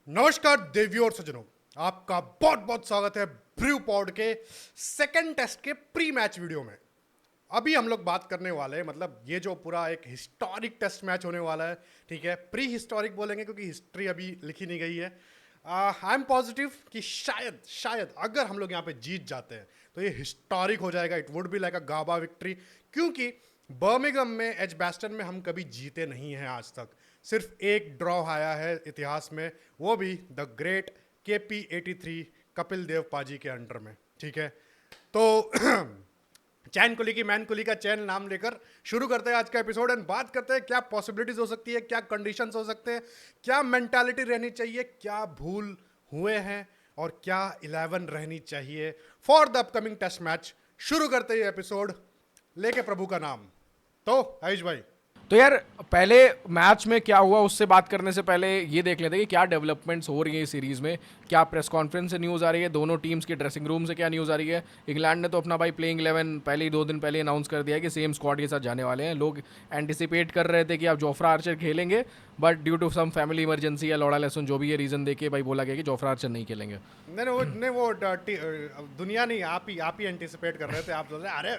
नमस्कार देवियों और सज्जनों, आपका बहुत बहुत स्वागत है ब्रू पॉड के सेकंड टेस्ट के प्री मैच वीडियो में। अभी हम लोग बात करने वाले हैं, मतलब ये जो पूरा एक हिस्टोरिक टेस्ट मैच होने वाला है, ठीक है। प्री हिस्टोरिक बोलेंगे क्योंकि हिस्ट्री अभी लिखी नहीं गई है। आई एम पॉजिटिव कि शायद शायद अगर हम लोग यहाँ पे जीत जाते हैं तो ये हिस्टोरिक हो जाएगा। It would be like a Gabba victory, क्योंकि बर्मिंघम में एजबैस्टन में हम कभी जीते नहीं हैं आज तक। सिर्फ एक ड्रॉ आया है इतिहास में, वो भी the great KP83 Kapil Dev पाजी के अंडर में, ठीक है। तो चैन कुली की मैन कुली का चैन नाम लेकर शुरू करते हैं आज का एपिसोड एंड बात करते हैं क्या पॉसिबिलिटीज हो सकती है, क्या कंडीशंस हो सकते हैं, क्या मेंटालिटी रहनी चाहिए, क्या भूल हुए हैं और क्या 11 रहनी चाहिए for the upcoming test match. शुरू करते हैं एपिसोड लेके प्रभु का नाम। तो आयुष भाई, तो यार पहले मैच में क्या हुआ उससे बात करने से पहले ये देख लेते हैं कि क्या डेवलपमेंट्स हो रही है इस सीरीज़ में। क्या प्रेस कॉन्फ्रेंस से न्यूज़ आ रही है, दोनों टीम्स की ड्रेसिंग रूम से क्या न्यूज़ आ रही है। इंग्लैंड ने तो अपना भाई प्लेइंग 11 पहले ही 2 दिन पहले अनाउंस कर दिया है कि सेम स्क्वाड के साथ जाने वाले हैं। लोग एंटिसिपेट कर रहे थे कि आप जोफ्रा आर्चर खेलेंगे, but due to some family emergency या लौड़ा लेसन जो भी ये रीज़न देके भाई बोला गया कि जोफ्रा आर्चर नहीं खेलेंगे। नहीं वो दुनिया नहीं, आप ही एंटिसिपेट कर रहे थे। आप सोच रहे अरे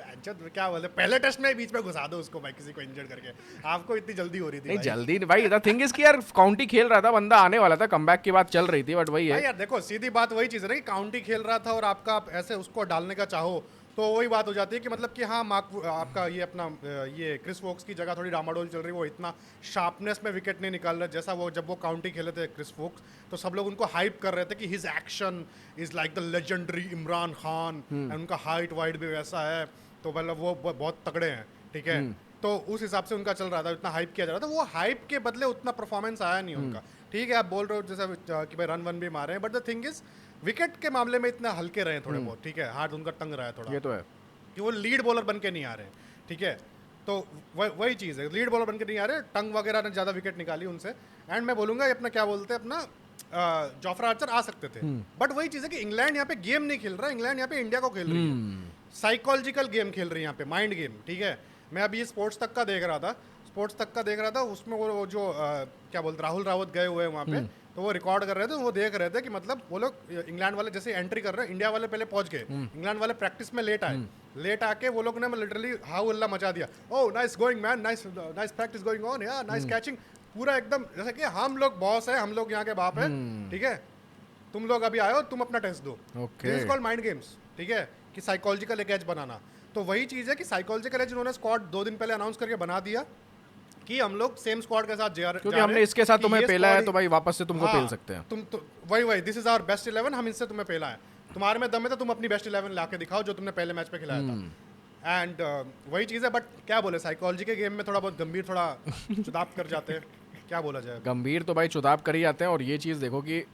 क्या बोलते, पहले टेस्ट में ही बीच में घुसा दो उसको भाई, किसी को इंजर्ड करके। आपको इतनी जल्दी हो रही थी नहीं भाई। जल्दी नहीं भाई, द थिंग इज कि यार काउंटी खेल रहा था, बंदा आने वाला था, कमबैक की बात चल रही थी, बट वही भाई है। यार देखो, सीधी बात वही चीज़ है ना कि काउंटी खेल रहा था और आपका आप ऐसे उसको डालने का चाहो तो वही बात हो जाती है कि मतलब कि हाँ आपका ये अपना ये क्रिस वोक्स की जगह थोड़ी डामाडोल चल रही है। वो इतना शार्पनेस में विकेट नहीं निकाल रहे जैसा वो जब वो काउंटी खेले थे क्रिस वोक्स, तो सब लोग उनको हाइप कर रहे थे कि his action is like the legendary Imran Khan and उनका हाइट वाइट भी वैसा है, तो मतलब वो बहुत तगड़े हैं, ठीक है। तो उस हिसाब से उनका चल रहा था, इतना हाइप किया जा रहा था। वो हाइप के बदले उतना परफॉर्मेंस आया नहीं उनका, ठीक है। आप बोल रहे हो जैसे कि भाई रन वन भी मारे हैं, but the thing is wicket के मामले में इतने हल्के रहे थोड़े बहुत, ठीक है। हाथ उनका टंग रहा है थोड़ा, ये तो है। कि वो लीड बॉलर बन के नहीं आ रहे, ठीक है। तो वही चीज़ है, लीड बॉलर बन के नहीं आ रहे, टंग वगैरह ने ज़्यादा विकेट निकाली उनसे। एंड मैं बोलूँगा ये अपना क्या बोलते हैं अपना जोफ्रा आर्चर आ सकते थे, बट वही चीज़ है कि इंग्लैंड यहाँ पे गेम नहीं खेल रहा है, इंग्लैंड यहाँ पे इंडिया को खेल रही है। साइकोलॉजिकल गेम खेल रही है यहाँ पे, माइंड गेम, ठीक है। मैं अभी स्पोर्ट्स तक का देख रहा था, उसमें वो जो क्या बोलते राहुल रावत गए हुए हैं वहाँ पे, तो वो रिकॉर्ड कर रहे थे। वो देख रहे थे कि मतलब वो लोग इंग्लैंड वाले जैसे एंट्री कर रहे हैं, इंडिया वाले पहले पहुंच गए, इंग्लैंड वाले प्रैक्टिस में लेट आए, लेट आके वो लोग ने लिटरली हाउ अल्लाह मचा दिया। Oh nice going man, nice nice practice going on, या नाइस कैचिंग, पूरा एकदम जैसे कि हम लोग बॉस है, हम लोग यहाँ के बाप है, ठीक है। तुम लोग अभी आए हो, तुम अपना टेस्ट दो। This is called mind games, ठीक है, कि साइकोलॉजिकल एक एज बनाना। तो वही चीज़ है कि साइकोलॉजिकल एज उन्होंने स्क्वाड 2 दिन पहले अनाउंस करके बना दिया कि हम लोग सेम स्क्वाड के साथ क्योंकि हमने इसके साथ तुम्हें पेला है तो भाई वापस से तुमको पेल सकते हैं। तुम तो वही दिस इज आवर बेस्ट 11, हम इससे तुम्हें पेला है, तुम्हारे में दम है तो तुम अपनी बेस्ट 11 लाके दिखाओ जो तुमने पहले मैच पे खिलाया था। एंड वही चीज़ है, बट क्या बोले, साइकोलॉजी के गेम में थोड़ा बहुत गंभीर थोड़ा चुदाप कर जाते हैं, क्या बोला जाए। गंभीर तो भाई चुदाप कर ही आते हैं। और ये चीज़ देखो कि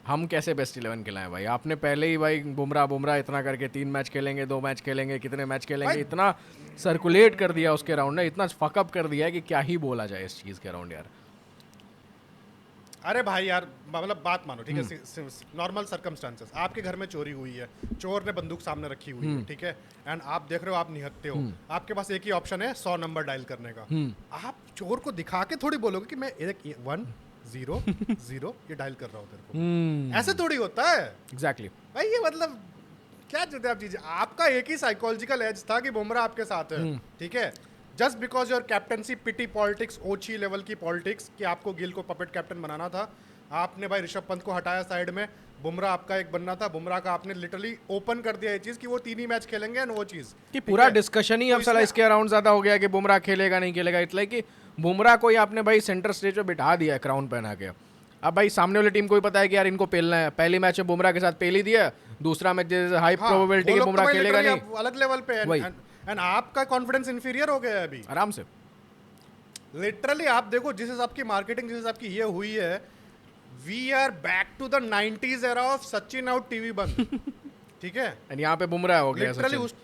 हम कैसे बेस्ट 11 खिलाएं भाई। आपने पहले ही भाई बुमराह इतना करके 3 मैच खेलेंगे, 2 मैच खेलेंगे, कितने मैच खेलेंगे, इतना सर्कुलेट कर दिया उसके राउंड ने, इतना फकअप कर दिया है कि क्या ही बोला जाए इस चीज़ के राउंड यार। अरे भाई यार, मतलब बात मानो, ठीक है। नॉर्मल सर्कमस्टांसेस, आपके घर में चोरी हुई है, चोर ने बंदूक सामने रखी हुई है, ठीक है। एंड आप देख रहे हो, आप निहत्ते हो, आपके पास एक ही ऑप्शन है 100 नंबर डायल करने का। आप चोर को दिखा के थोड़ी बोलोगे कि मैं 1-0-0 ये डायल कर रहा हूँ तेरे को, ऐसे थोड़ी होता है। एग्जैक्टली भाई ये मतलब क्या चाहते हैं आप चीजें, आपका एक ही साइकोलॉजिकल एज था कि बुमराह आपके साथ है, ठीक है। Just because your captaincy petty politics, ओछी लेवल की पॉलिटिक्स, कि आपको गिल को पपेट कैप्टन बनाना था, आपने भाई ऋषभ पंत को हटाया साइड में, बुमराह आपका एक बनना था, बुमराह का आपने लिटरली ओपन कर दिया ये चीज कि वो 3 ही मैच खेलेंगे। एंड वो चीज कि पूरा डिस्कशन ही अब साला इसके अराउंड ज़्यादा हो गया कि बुमराह खेलेगा नहीं खेलेगा। इतना कि बुमराह को ही आपने भाई सेंटर स्टेज पे बिठा दिया है क्राउन पहना के। अब भाई सामने वाली टीम को ही पता है कि यार इनको पेलना है। पहली मैच में बुमराह के साथ पेल ही दिया, दूसरा मैच हाई प्रोबेबिलिटी कि बुमराह खेलेगा नहीं, अलग लेवल पे है। एंड आपका कॉन्फिडेंस इंफीरियर हो गया है अभी आराम से। लिटरली आप देखो, जिस हिसाब की मार्केटिंग, जिस हिसाब की ये हुई है, we are back to the 90s era of Sachin out TV बंद, ठीक है। एंड यहाँ पे बुमराह हो गया लिटरली उस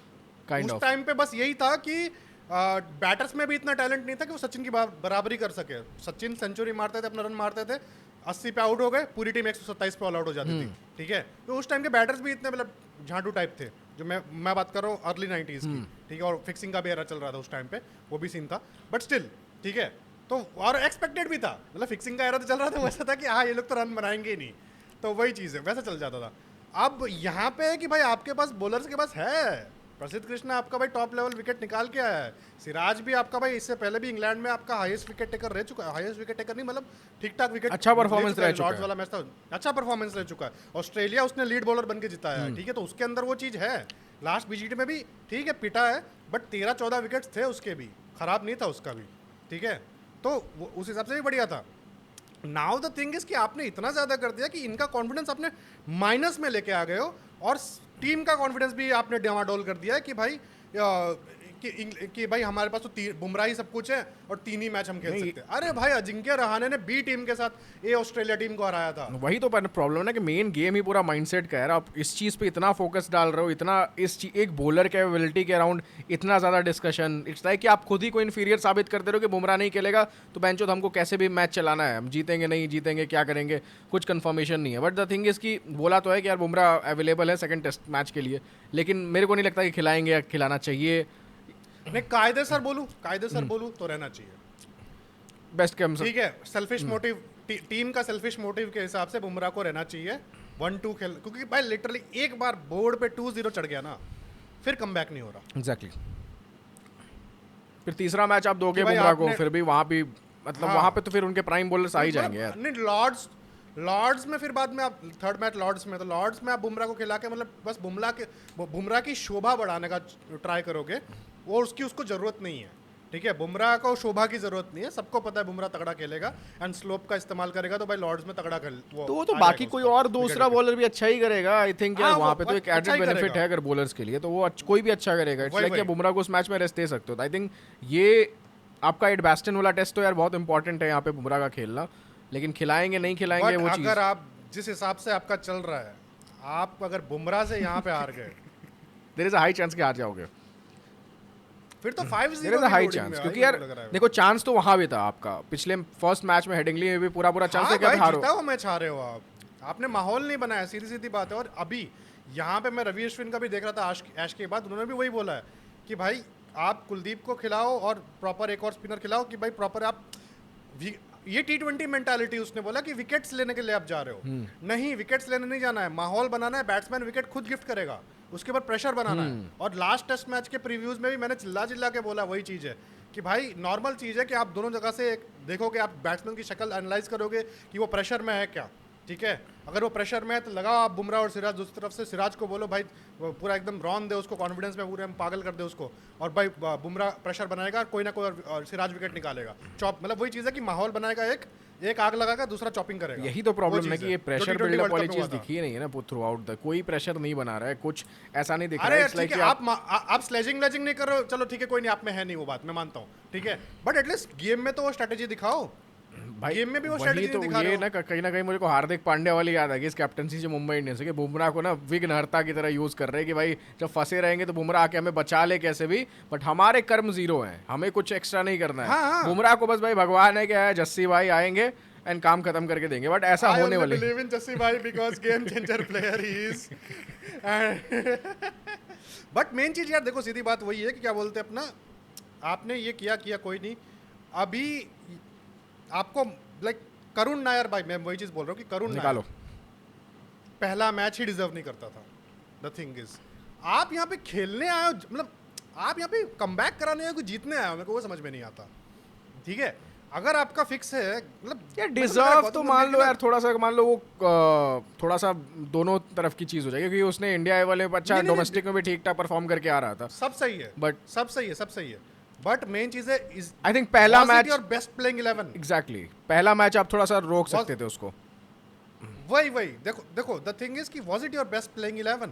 टाइम पे बस यही था कि बैटर्स में भी इतना टैलेंट नहीं था कि वो सचिन की बराबरी कर सके। सचिन सेंचुरी मारते थे, अपना रन मारते थे, 80 पे आउट हो गए, पूरी टीम 127 पे ऑल आउट हो जाती थी, ठीक है। तो उस टाइम के बैटर्स भी इतने मतलब झांटू टाइप थे, जो मैं बात कर रहा हूँ अर्ली 90s की, ठीक है। और फिक्सिंग का भी एरा चल रहा था उस टाइम पे, वो भी सीन था, बट स्टिल, ठीक है। तो और एक्सपेक्टेड भी था, मतलब फिक्सिंग का एरा तो चल रहा था, वैसा था कि हाँ ये लोग तो रन बनाएंगे ही नहीं, तो वही चीज़ है, वैसा चल जाता था। अब यहाँ पे है कि भाई आपके पास बॉलर्स के पास है, प्रसिद्ध कृष्णा आपका भाई टॉप लेवल विकेट निकाल के आया है, सिराज भी आपका भाई इससे पहले भी इंग्लैंड में आपका हाईएस्ट विकेट टेकर रह चुका है, हाईएस्ट विकेट टेकर नहीं मतलब ठीक ठाक विकेट, अच्छा परफॉर्मेंस रह चुका लॉर्ड्स है। वाला मैच था, अच्छा परफॉर्मेंस रह चुका है। ऑस्ट्रेलिया उसने लीड बॉलर बन के जिताया है, ठीक है, तो उसके अंदर वो चीज़ है। लास्ट बीजीटी में भी ठीक है पिटा है, बट 13-14 विकेट्स थे उसके भी, खराब नहीं था उसका भी, ठीक है, तो उस हिसाब से भी बढ़िया था। नाउ द थिंग इज कि आपने इतना ज़्यादा कर दिया कि इनका कॉन्फिडेंस आपने माइनस में लेके आ गए हो, और टीम का कॉन्फिडेंस भी आपने डामाडोल कर दिया है कि भाई कि भाई हमारे पास तो बुमराह ही सब कुछ है और 3 ही मैच हम खेल सकते हैं। अरे भाई अजिंक्य रहाणे ने बी टीम के साथ ए ऑस्ट्रेलिया टीम को हराया था। वही तो प्रॉब्लम है ना कि मेन गेम ही पूरा माइंडसेट का है। आप इस चीज़ पे इतना फोकस डाल रहे हो, इतना एक बॉलर कैपेबिलिटी के अराउंड इतना ज़्यादा डिस्कशन, इट्स लाइक कि आप खुद ही को इन्फीरियर साबित करते रहो कि बुमराह नहीं खेलेगा तो बेंचो तो हमको कैसे भी मैच चलाना है, हम जीतेंगे नहीं जीतेंगे क्या करेंगे, कुछ कंफर्मेशन नहीं है। बट द थिंग इज़ कि बोला तो है कि यार बुमराह अवेलेबल है सेकंड टेस्ट मैच के लिए, लेकिन मेरे को नहीं लगता कि खिलाएंगे या खिलाना चाहिए। मैं कायदेसर बोलूं तो रहना चाहिए बेस्ट कम ठीक है, सेल्फिश मोटिव, टीम का सेल्फिश मोटिव के हिसाब से बुमराह को रहना चाहिए 1-2 खेल, क्योंकि भाई लिटरली एक बार बोर्ड पे 2-0 चढ़ गया ना फिर कमबैक नहीं हो रहा। एग्जैक्टली फिर तीसरा मैच आप दोगे भाई बुमराह को, आपने- फिर भी वहाँ भी मतलब हाँ। वहाँ पे तो फिर उनके प्राइम बॉलर्स आ ही जाएंगे यार। नहीं लॉर्ड्स में फिर बाद में आप थर्ड मैच लॉर्ड्स में, तो लॉर्ड्स में आप बुमराह को खिला के मतलब बस बुमराह की शोभा बढ़ाने का ट्राई करोगे, वो उसको जरूरत नहीं है, ठीक है, बुमराह को शोभा की जरूरत नहीं है, सबको पता है बुमराह तगड़ा खेलेगा एंड स्लोप का इस्तेमाल करेगा, तो भाई लॉर्ड्स में तगड़ा खेल तो बाकी कोई और दूसरा बॉलर भी अच्छा ही करेगा आई थिंक यार, हाँ, वहाँ वो पे तो एक अच्छा एडेड ही बेनिफिट करेगा। है अगर बॉलर्स के लिए, तो वो कोई भी अच्छा करेगा। इट्स वही, लाइक कि वही। बुमराह को उस मैच में रेस्ट दे सकते हो। आई थिंक ये आपका एडबैस्टन वाला टेस्ट तो यार बहुत इंपॉर्टेंट है यहाँ पे बुमराह का खेलना, लेकिन खिलाएंगे नहीं खिलाएंगे वो चीज़। अगर आप जिस हिसाब से आपका चल रहा है, आप अगर बुमराह से यहाँ पे हार गए there is a high chance कि हार जाओगे, फिर तो 5-0 there is a high chance, क्योंकि यार देखो चांस तो वहाँ भी था आपका, पिछले फर्स्ट मैच में हेडिंगली में भी पूरा चांस है कि आप हारो। जीता हुआ मैच हारे हो आपने माहौल नहीं बनाया, सीधी सीधी बात है। और अभी यहाँ पे मैं रवि अश्विन का भी देख रहा था ऐश के बाद, उन्होंने भी वही बोला है कि भाई आप कुलदीप को खिलाओ और प्रॉपर एक और स्पिनर खिलाओ, कि भाई प्रॉपर आप ये T20 मेंटालिटी, उसने बोला कि विकेट्स लेने के लिए आप जा रहे हो, नहीं विकेट्स लेने नहीं जाना है, माहौल बनाना है, बैट्समैन विकेट खुद गिफ्ट करेगा, उसके बाद प्रेशर बनाना है। और लास्ट टेस्ट मैच के प्रीव्यूज में भी मैंने चिल्ला के बोला वही चीज़ है कि भाई नॉर्मल चीज़ है कि आप दोनों जगह से देखोगे, आप बैट्समैन की शक्ल एनालाइज करोगे कि वो प्रेशर में है क्या, ठीक है, अगर वो प्रेशर में है तो लगाओ आप बुमराह और सिराज, दूसरी तरफ से सिराज को बोलो भाई पूरा एकदम रॉन दे उसको, कॉन्फिडेंस में पूरे हम पागल कर दे उसको, और भाई बुमराह प्रेशर बनाएगा, कोई ना कोई और सिराज विकेट निकालेगा, चॉप, मतलब वही चीज़ है कि माहौल बनाएगा, एक आग लगाएगा दूसरा चॉपिंग करेगा। यही तो प्रॉब्लम है कि ये प्रेशर बिल्डअप वाली चीज दिखी दिखी ही नहीं है ना थ्रू आउट द, कोई प्रेशर नहीं बना रहा है, कुछ ऐसा नहीं दिख रहा अरे है। ठीक है, आप स्लेजिंग नहीं कर रहे हो, चलो ठीक है, कोई नहीं, आप में है नहीं वो बात, मैं मानता हूँ, ठीक है, बट एटलीस्ट गेम में तो वो स्ट्रेटेजी दिखाओ, भाई गेम में भी वो वही स्ट्रेटेजी तो दिखा रहे ये हो। ना कहीं ना कहीं मुझे को हार्दिक पांड्या वाली याद आ गई इस कैप्टनसी से मुंबई इंडियंस के, बुमराह को ना विघ्नहर्ता की तरह यूज कर रहे हैं कि भाई जब फंसे रहेंगे तो बुमराह आके हमें बचा ले कैसे भी, बट हमारे कर्म जीरो हैं, हमें कुछ एक्स्ट्रा नहीं करना है। हाँ। बुमराह को बस भाई भगवान है क्या है, जस्सी भाई आएंगे एंड काम खत्म करके देंगे, बट ऐसा होने वाले बिलीव इन जस्सी भाई because game changer player he is. But main चीज यार देखो, सीधी बात वही है कि क्या बोलते हैं अपना, आपने ये किया कोई नहीं, अभी आपको लाइक करुण नायर भाई, मैं वही चीज बोल रहा हूँ कि करुण निकालो, नायर पहला मैच ही डिजर्व नहीं करता था। द थिंग इज आप यहाँ पे खेलने आए हो, मतलब आप यहाँ पे कमबैक कराने आए हो कि जीतने आए हो, मेरे को वो समझ में नहीं आता, ठीक है, अगर आपका फिक्स है मतलब यार डिजर्व तो मान लो यार, थोड़ा सा मान लो वो थोड़ा सा दोनों तरफ की चीज हो जाएगी, क्योंकि उसने इंडिया वाले अच्छा डोमेस्टिक में भी ठीक ठाक परफॉर्म करके आ रहा था, सब सही है, बट सब सही है, बट मेन चीज है आई थिंक पहला match your best playing 11। Exactly पहला मैच आप थोड़ा सा रोक सकते थे उसको। वही देखो द थिंग इज कि was it your best playing 11?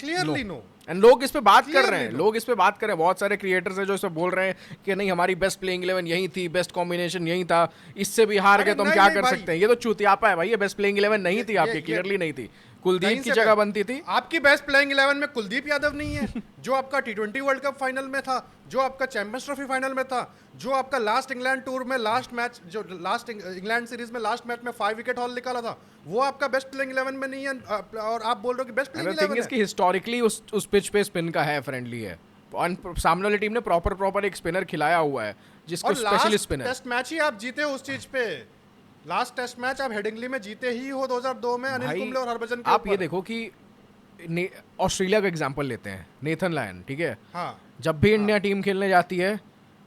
Clearly no. And लोग इस पे बात कर रहे हैं, Clearly लोग इस पे बात कर रहे हैं, बहुत सारे क्रिएटर्स हैं जो इस पे बोल रहे हैं कि नहीं हमारी बेस्ट प्लेइंग 11 यही थी, बेस्ट कॉम्बिनेशन यही था, इससे भी हार अरे गए तो हम नहीं, क्या नहीं कर भाई। सकते हैं, ये तो चूतियापा है भाई, ये बेस्ट प्लेइंग 11 नहीं थी आपकी, क्लियरली नहीं थी, कुलदीप कहीं की से जगह बेस्ट। बनती थी। आपकी बेस्ट प्लेइंग 11 में कुलदीप यादव नहीं है जो आपका T20 वर्ल्ड कप फाइनल में था, जो आपका चैंपियंस ट्रॉफी फाइनल में था, जो आपका लास्ट इंग्लैंड टूर में लास्ट मैच, जो लास्ट इंग्लैंड सीरीज में लास्ट मैच में 5 विकेट हॉल निकाला था, वो आपका बेस्ट प्लेइंग 11 में नहीं है, और आप बोल रहे हो कि बेस्ट प्लेइंग थिंग 11 इज कि हिस्टोरिकली उस पिच पे स्पिन का है फ्रेंडली है, सामने वाली टीम ने प्रॉपर एक स्पिनर खिलाया हुआ है जिसको और specialist last spinner. Test match ही आप जीते उस चीज पे। लास्ट टेस्ट मैच आप हेडिंगली में जीते ही हो 2002 में अनिल भाई कुंबले और हरभजन के आप ये ऊपर। देखो कि ऑस्ट्रेलिया का एग्जांपल लेते हैं, नेथन लायन, ठीक है। हाँ जब भी इंडिया टीम खेलने जाती है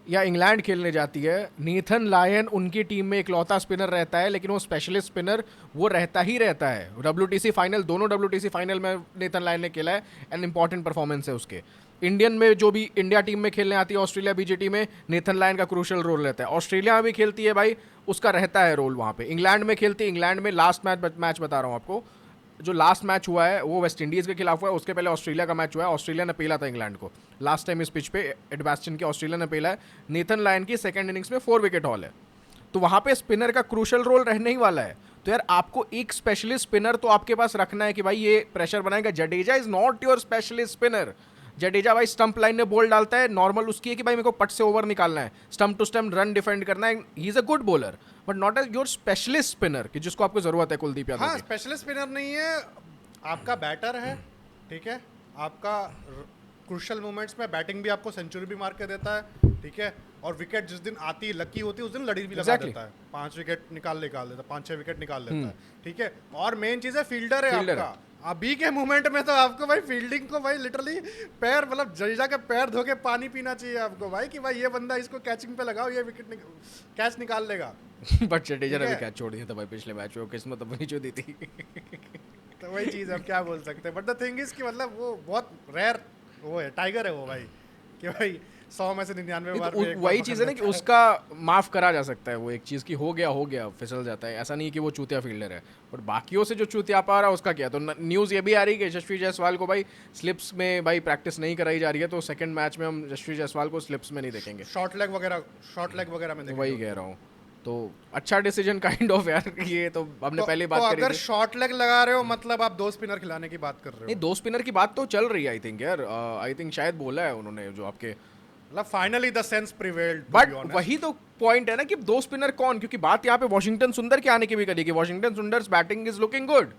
या इंग्लैंड खेलने जाती है, नेथन लायन उनकी टीम में इकलौता स्पिनर रहता है, लेकिन वो स्पेशलिस्ट स्पिनर वो रहता ही रहता है। WTC फाइनल, दोनों WTC फाइनल में नेथन लायन ने खेला है, एंड इंपॉर्टेंट परफॉर्मेंस है उसके। इंडियन में जो भी इंडिया टीम में खेलने आती है ऑस्ट्रेलिया BGT में, नेथन लायन का क्रूशल रोल रहता है। ऑस्ट्रेलिया में भी खेलती है भाई, उसका रहता है रोल वहाँ पे। इंग्लैंड में खेलती है, इंग्लैंड में लास्ट मैच बता रहा हूँ आपको, जो लास्ट मैच हुआ है वो वेस्ट इंडीज़ के खिलाफ हुआ है, उसके पहले ऑस्ट्रेलिया का मैच हुआ है, ऑस्ट्रेलिया ने पेला था इंग्लैंड को लास्ट टाइम इस पिच पे एडबास्टन के, ऑस्ट्रेलिया ने पेला है। नेथन लायन की सेकंड इनिंग्स में 4 विकेट हॉल है, तो वहाँ पे स्पिनर का क्रूशल रोल रहने ही वाला है। तो यार आपको एक स्पेशलिस्ट स्पिनर तो आपके पास रखना है कि भाई ये प्रेशर बनाएगा। Jadeja is not your specialist spinner. Jadeja भाई स्टंप लाइन में बॉल डालता है, नॉर्मल उसकी है कि भाई मेरे को पट से ओवर निकालना है, stump to stump run defend करना है। He is a good bowler but not as your specialist spinner कि जिसको आपको जरूरत है कुलदीप यादव हाँ, की। स्पेशलिस्ट स्पिनर नहीं है, आपका बैटर है, ठीक है। आपका क्रूशल मोमेंट्स में बैटिंग भी आपको सेंचुरी भी मार के देता है, ठीक है। और विकेट जिस दिन आती है, लकी होती है, उस दिन लड़ी भी लगा देता है, 5 विकेट निकाल देता है, 5-6 विकेट निकाल देता है, ठीक है। और मेन चीज है फील्डर है आपका। अभी के मोमेंट में तो आपको भाई फील्डिंग को भाई लिटरली पैर, मतलब जडेजा के पैर धो के पानी पीना चाहिए आपको भाई, कि भाई ये बंदा इसको कैचिंग पे लगाओ, ये विकेट कैच निकाल लेगा। बट जडेजा ने भी कैच छोड़ दिया था भाई पिछले मैच में, किस्मत अपनी जो दी थी। तो वही चीज़ हम क्या बोल सकते हैं, बट द थिंग इज कि मतलब वो बहुत रेयर वो है, टाइगर है वो भाई, कि भाई 100 में से 99 बार तो वही चीज़ है ना कि उसका माफ करा जा सकता है, वो एक चीज़ की हो गया फिसल जाता है। ऐसा नहीं कि वो चूतिया फील्डर है, बट बाकियों से जो चूतिया पा रहा है उसका क्या। तो न्यूज़ ये भी आ रही है कि यशस्वी जायसवाल को भाई स्लिप्स में भाई प्रैक्टिस नहीं कराई जा रही है, तो सेकंड मैच में हम यशस्वी जायसवाल को स्लिप्स में नहीं देखेंगे, शॉर्ट लेग वगैरह में देखेंगे। वही कह रहा हूँ। तो अच्छा डिसीजन काइंड ऑफ यार, ये तो हमने पहले बात करी थी। अगर शॉर्ट लेग लगा रहे हो मतलब आप 2 स्पिनर खिलाने की बात कर रहे हो। नहीं, 2 स्पिनर की बात तो चल रही है आई थिंक यार, आई थिंक शायद बोला है उन्होंने जो आपके, मतलब finally the sense prevailed. But वही तो पॉइंट है ना कि 2 स्पिनर कौन, क्योंकि बात यहाँ पे वॉशिंगटन सुंदर के आने की भी करी कि वॉशिंगटन सुंदर बैटिंग इज लुकिंग गुड।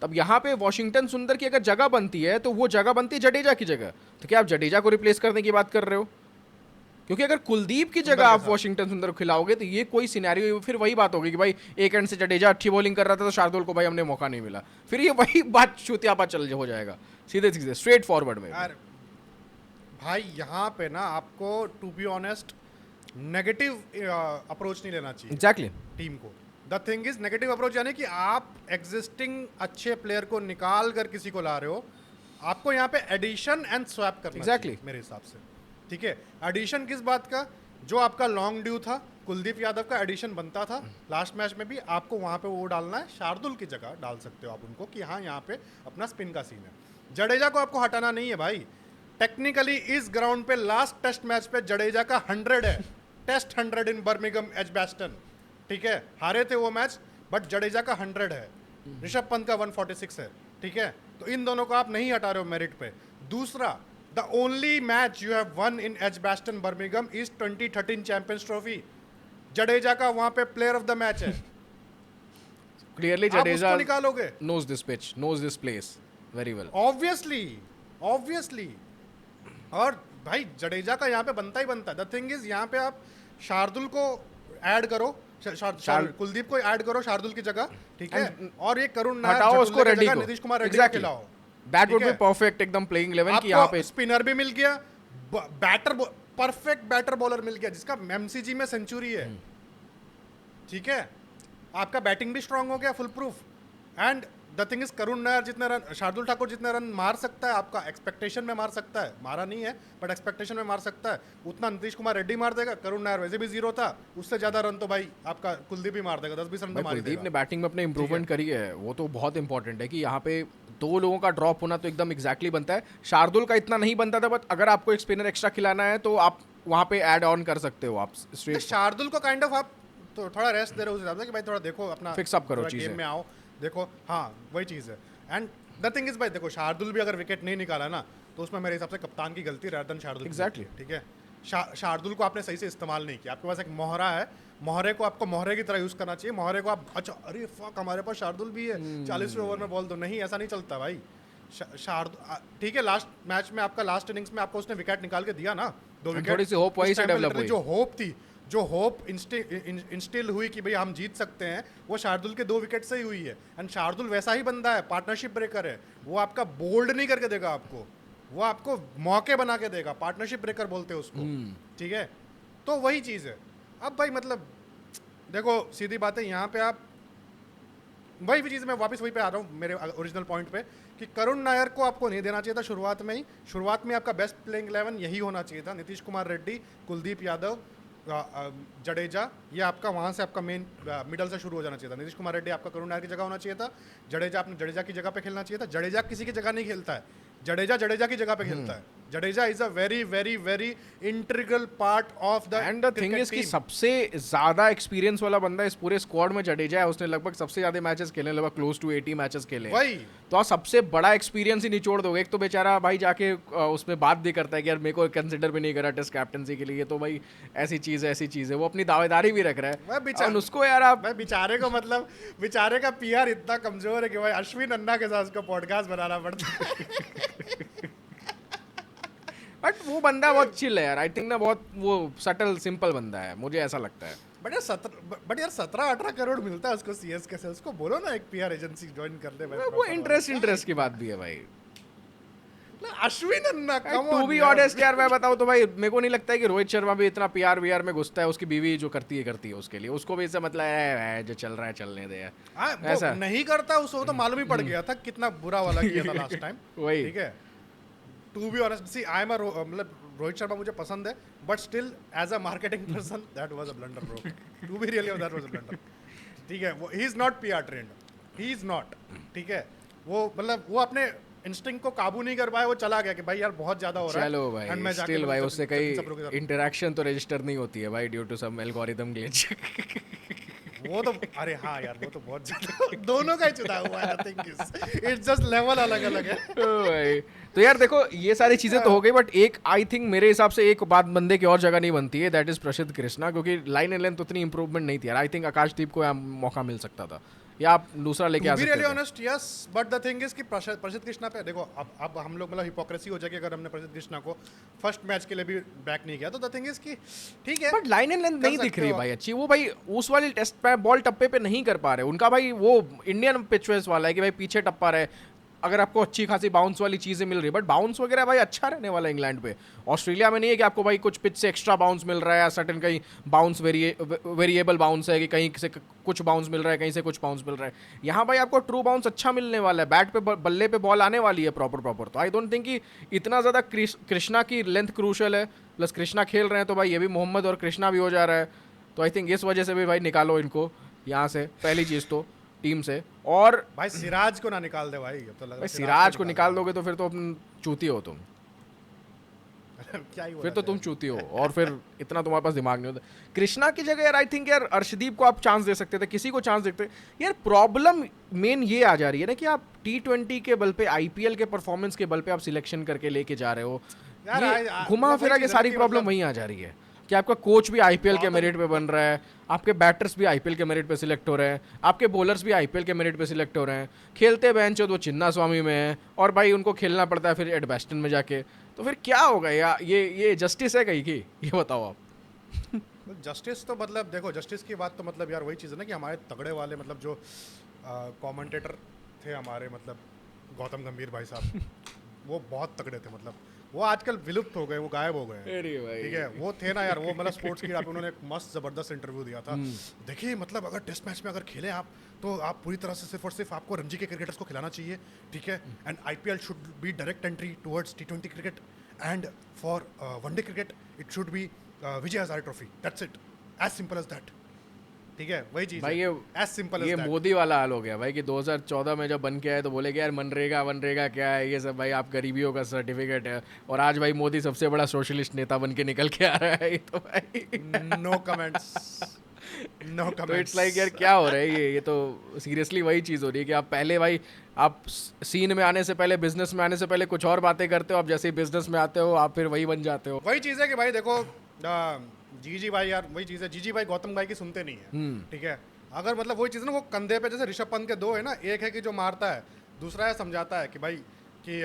तब यहाँ पे वॉशिंगटन सुंदर की अगर जगह बनती है तो वो जगह बनती है जडेजा की जगह, तो क्या आप जडेजा को रिप्लेस करने की बात कर रहे हो? क्योंकि अगर कुलदीप की जगह आप वॉशिंगटन सुंदर को खिलाओगे तो ये कोई सिनेरियो, फिर वही बात होगी कि भाई एक एंड से जडेजा अच्छी बॉलिंग कर रहा था तो शार्दुल को भाई हमने मौका नहीं मिला, फिर ये वही बात चुतियापा चल हो जाएगा सीधे सीधे स्ट्रेट फॉरवर्ड में। यार भाई यहाँ पे ना आपको to be honest negative approach नहीं लेना चाहिए एग्जैक्टली टीम को। The thing is negative approach यानी कि आप एग्जिस्टिंग अच्छे प्लेयर को निकाल कर किसी को ला रहे हो, आपको यहाँ पे एडिशन एंड स्वैप करना चाहिए मेरे हिसाब से, ठीक है। एडिशन किस बात का? जो आपका लॉन्ग ड्यू था, कुलदीप यादव का एडिशन बनता था लास्ट मैच में भी, आपको वहाँ पे वो डालना है, शार्दुल की जगह डाल सकते हो आप उनको कि हाँ यहाँ पे अपना स्पिन का सीन है। जडेजा को आपको हटाना नहीं है भाई, टेक्निकली इस ग्राउंड पे लास्ट टेस्ट मैच पे जडेजा का 100 है, टेस्ट 100 इन बर्मिंघम एजबास्टन, ठीक है। हारे थे वो मैच बट जडेजा का 100 है, ऋषभ पंत का 146 है, ठीक है। तो इन दोनों को आप नहीं हटा रहे हो मेरिट पे। दूसरा, the only match you have one in Edgbaston Birmingham is 2013 champions trophy, Jadeja का वहां पे प्लेयर ऑफ द मैच है। क्लियरली आप जडेजा उसको निकालोगे? knows this pitch, knows this place very well. Obviously. और भाई जडेजा का यहाँ पे बनता ही बनता है। द थिंग इज यहाँ पे आप शार्दुल को ऐड करो, कुलदीप को ऐड करो शार्दुल की जगह, ठीक है। और ये करुण नायर, हटाओ उसको रेड्डी को, नीतीश कुमार रेड्डी को खिलाओ, दैट वुड बी परफेक्ट एकदम प्लेइंग 11 कि यहाँ पे स्पिनर भी मिल गया, परफेक्ट बैटर बॉलर मिल गया जिसका एमसीजी में सेंचुरी है, ठीक है। आपका बैटिंग भी स्ट्रांग हो गया, full proof. And the thing is Karun Nair जितने रन, शार्दुल ठाकुर जितने रन मार सकता है आपका एक्सपेक्टेशन में मार सकता है, मारा नहीं है बट एक्सपेक्टेशन में मार सकता है, उतना नीतीश कुमार रेड्डी मार देगा। करुण नायर वैसे भी 0 था, उससे ज्यादा रन तो भाई आपका कुलदीप ही मार देगा, 10-20 रन तो मार देगा। कुलदीप ने बैटिंग में अपने इंप्रूवमेंट करी है, वो तो बहुत इंपॉर्टेंट है कि यहाँ पे 2 लोगों का ड्रॉप होना तो एकदम एग्जैक्टली बनता है। शार्दुल का इतना नहीं बनता था, बट अगर आपको एक स्पिनर एक्स्ट्रा खिलाना है तो आप वहाँ पे ऐड ऑन कर सकते हो आप स्ट्रेट। शार्दुल को काइंड ऑफ आप तो थोड़ा रेस्ट दे रहे हो उस हिसाब से कि भाई थोड़ा देखो अपना फिक्स अप करो चीजें, गेम में आओ, देखो हाँ वही चीज़ है। एंड द थिंग इज भाई देखो, शार्दुल भी अगर विकेट नहीं निकाला ना तो उसमें मेरे हिसाब से कप्तान की गलती रैदर देन शार्दुल। एग्जैक्टली, ठीक है। शार्दुल को आपने सही से इस्तेमाल नहीं किया, आपके पास एक मोहरा है, मोहरे को आपको मोहरे की तरह यूज करना चाहिए। मोहरे को आप अच्छा अरे फक हमारे पास शार्दुल भी है, 40वें ओवर में बॉल दो, नहीं ऐसा नहीं चलता भाई। शार्दुल ठीक है, लास्ट मैच में आपका लास्ट इनिंग्स में आपको उसने विकेट निकाल के दिया ना, 2 विकेट। थोड़ी सी होप वहीं से डेवलप हुई। जो होप थी, जो होप इंस्टिल हुई कि भाई हम जीत सकते हैं, वो शार्दुल के 2 विकेट से ही हुई है। एंड शार्दुल वैसा ही बंदा है, पार्टनरशिप ब्रेकर है। वो आपका बोल्ड नहीं करके देगा आपको, वो आपको मौके बना के देगा। पार्टनरशिप ब्रेकर बोलते हैं उसको, ठीक है। तो वही चीज़ है। अब भाई मतलब देखो सीधी बात है, यहाँ पे आप वही भी चीज़, मैं वापस वही पे आ रहा हूँ मेरे ओरिजिनल पॉइंट पे कि करुण नायर को आपको नहीं देना चाहिए था शुरुआत में ही। शुरुआत में आपका बेस्ट प्लेइंग 11 यही होना चाहिए था। नीतीश कुमार रेड्डी, कुलदीप यादव, जडेजा, ये आपका वहाँ से आपका मेन मिडल से शुरू हो जाना चाहिए था। नीतीश कुमार रेड्डी आपका करुण नायर की जगह होना चाहिए था। जडेजा आपने जडेजा की जगह पे खेलना चाहिए था। जडेजा किसी की जगह नहीं खेलता है, जडेजा की जगह पे खेलता है। Jadeja is a very very very integral part of the end the thing is कि सबसे ज्यादा एक्सपीरियंस वाला बंदा इस पूरे स्क्वाड में जडेजा है। उसने लगभग सबसे ज्यादा मैचेस खेले, लगभग क्लोज टू 80 मैचेस खेले। वही तो आप सबसे बड़ा एक्सपीरियंस ही निचोड़ दोगे। एक तो बेचारा भाई जाके उसमें बात भी करता है कि यार मेरे को कंसिडर भी नहीं करा टेस्ट कैप्टनसी के लिए, तो भाई ऐसी चीज है। वो अपनी दावेदारी भी रख रहा है और उसको यार आप बेचारे को मतलब बेचारे का पीआर इतना कमजोर है कि भाई अश्विन अन्ना के साथ उसको पॉडकास्ट बनाना पड़ता है। बट वो बंदा बहुत चिल है यार। आई थिंक ना बहुत वो सटल सिंपल बंदा है, मुझे ऐसा लगता है। बट यार 17-18 करोड़ मिलता है उसको सीएसके से। उसको बोलो ना एक पीआर एजेंसी ज्वाइन कर ले भाई। वो इंटरेस्ट की बात भी है भाई। अश्विन अन्ना कम टू बी ऑनेस्ट यार मैं बताऊं तो भाई मेरे को नहीं लगता है कि रोहित शर्मा भी इतना पीआर वीआर में घुसता है। उसकी बीवी जो करती है उसके लिए, उसको भी इससे मतलब है जो चल रहा है चलने दे। ऐसा नहीं करता उसको, तो मालूम ही पड़ गया था कितना बुरा वाला किया था लास्ट टाइम। वही ठीक है, to be honest see I am मतलब रोहित शर्मा मुझे पसंद है, but still as a marketing person that was a blunder bro. To be really that was a blunder. ठीक है, वो he is not PR trained, he is not. ठीक है, वो मतलब वो अपने इंस्टिंक्ट को काबू नहीं कर पाया, वो चला गया कि भाई यार बहुत ज्यादा हो रहा है। चलो भाई स्टिल भाई उससे कहीं इंटरेक्शन तो रजिस्टर नहीं होती है भाई due to some algorithm glitch. वो तो अरे हाँ यार वो तो बहुत ज्यादा दोनों का ही चुना हुआ है। I think it's just level अलग अलग है। भाई तो यार देखो ये सारी चीजें तो हो गई, बट एक आई थिंक मेरे हिसाब से एक बात बंदे की और जगह नहीं बनती है, दैट इज प्रसिद्ध कृष्णा। क्योंकि लाइन एंड लेंथ उतनी इंप्रूवमेंट नहीं थी यार। आई थिंक आकाशदीप को मौका मिल सकता था या आप दूसरा लेके आ सकते थे। Really honest yes, but the thing is कि प्रसिद्ध कृष्णा पे देखो अब हम लोग मतलब हिपोक्रेसी हो जाएगी अगर हमने प्रसिद्ध कृष्णा को फर्स्ट मैच के लिए भी बैक नहीं किया। तो द थिंग इज कि ठीक है, बट लाइन एंड लेंथ नहीं दिख रही भाई अच्छी। वो भाई उस वाली टेस्ट पे बॉल टप्पे पे नहीं कर पा रहे उनका भाई। वो इंडियन पिचवेस वाला है कि भाई पीछे टप्पा रहे, अगर आपको अच्छी खासी बाउंस वाली चीज़ें मिल रही है, बट बाउंस वगैरह भाई अच्छा रहने वाला है इंग्लैंड पे। ऑस्ट्रेलिया में नहीं है कि आपको भाई कुछ पिच से एक्स्ट्रा बाउंस मिल रहा है या सर्टेन कहीं बाउंस वेरिएबल बाउंस है कि कहीं से कुछ बाउंस मिल रहा है, कहीं से कुछ बाउंस मिल रहा है। यहाँ भाई आपको ट्रू बाउंस अच्छा मिलने वाला है, बैट पे बल्ले पे बॉल आने वाली है प्रॉपर। तो आई डोंट थिंक कि इतना ज़्यादा कृष्णा की लेंथ क्रूशल है, प्लस कृष्णा खेल रहे हैं तो भाई ये भी मोहम्मद और कृष्णा भी हो जा रहा है। तो आई थिंक इस वजह से भी भाई निकालो इनको यहाँ से, पहली चीज़ तो टीम से। और भाई सिराज को ना निकाल दे भाई, अब तो लग रहा है सिराज को निकाल दोगे तो फिर तो तुम चूती हो तुम। क्या ही फिर तो तुम चूती हो और फिर इतना तुम्हारे पास दिमाग नहीं होता। कृष्णा की जगह यार आई थिंक यार अर्शदीप को आप चांस दे सकते थे, किसी को चांस देते यार। प्रॉब्लम मेन ये आ जा रही है ना कि आप T20 के बल पे, IPL के परफॉर्मेंस के बल पे आप सिलेक्शन करके लेके जा रहे हो। घुमा फिरा के सारी प्रॉब्लम वहीं आ जा रही है कि आपका कोच भी IPL के मेरिट पे बन रहा है, आपके बैटर्स भी IPL के मेरिट पे सिलेक्ट हो रहे हैं, आपके बॉलर्स भी IPL के मेरिट पे सिलेक्ट हो रहे हैं। खेलते बेंच हो तो चिन्ना स्वामी में है और भाई उनको खेलना पड़ता है फिर एडबेस्टन में जाके। तो फिर क्या होगा यार, ये जस्टिस है कहीं की? ये बताओ आप। जस्टिस तो मतलब देखो, जस्टिस की बात तो मतलब यार वही चीज़ है ना कि हमारे तगड़े वाले मतलब जो कमेंटेटर थे हमारे, मतलब गौतम गंभीर भाई साहब, वो बहुत तगड़े थे। मतलब वो आजकल विलुप्त हो गए, वो गायब हो गए। ठीक है, वो थे ना यार, वो मतलब स्पोर्ट्स की आप उन्होंने एक मस्त ज़बरदस्त इंटरव्यू दिया था। देखिए मतलब अगर टेस्ट मैच में अगर खेलें आप तो आप पूरी तरह से सिर्फ और सिर्फ आपको रणजी के क्रिकेटर्स को खिलाना चाहिए। ठीक है, and IPL should be direct entry towards T20 cricket and for one day cricket it should be Vijay Hazare trophy. That's it, as simple as that. ठीक है, वही चीज़ भाई, एज सिंपल ये मोदी वाला हाल हो गया भाई कि 2014 में जब बन के आए तो बोले कि यार मनरेगा क्या है ये सब, भाई आप गरीबियों का सर्टिफिकेट है। और आज भाई मोदी सबसे बड़ा सोशलिस्ट नेता बन के निकल के आ रहा है। तो भाई नो कमेंट्स, नो कमेंट्स। तो इट्स लाइक यार क्या हो रहा है ये तो सीरियसली वही चीज़ हो रही है कि आप पहले भाई आप सीन में आने से पहले, बिजनेस में आने से पहले कुछ और बातें करते हो, आप जैसे ही बिजनेस में आते हो आप फिर वही बन जाते हो। वही चीज़ है कि भाई देखो जीजी भाई यार, वही चीज़ है, जीजी भाई गौतम भाई की सुनते नहीं है। ठीक है, अगर मतलब वही चीज़ ना, वो कंधे पे जैसे ऋषभ पंत के दो है ना, एक है कि जो मारता है, दूसरा है समझाता है कि भाई कि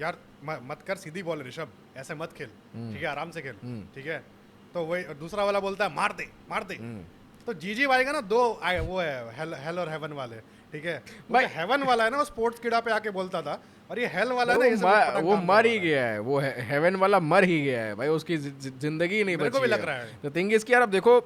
यार मत कर सीधी बॉल ऋषभ, ऐसे मत खेल, ठीक है, आराम से खेल, ठीक है। तो वही दूसरा वाला बोलता है मार दे मार दे। तो जीजी भाई का ना दो वो है, हेल और हेवन वाले, ठीक है। भाई हेवन वाला है ना वो स्पोर्ट्स कीड़ा पे आके बोलता था, और ये हेल वाला है ना ये सब वो मर ही गया है, वो हेवन वाला मर ही गया है भाई, उसकी जिंदगी नहीं बची मेरे को भी लग रहा है। तो थिंग इसकी यार, अब देखो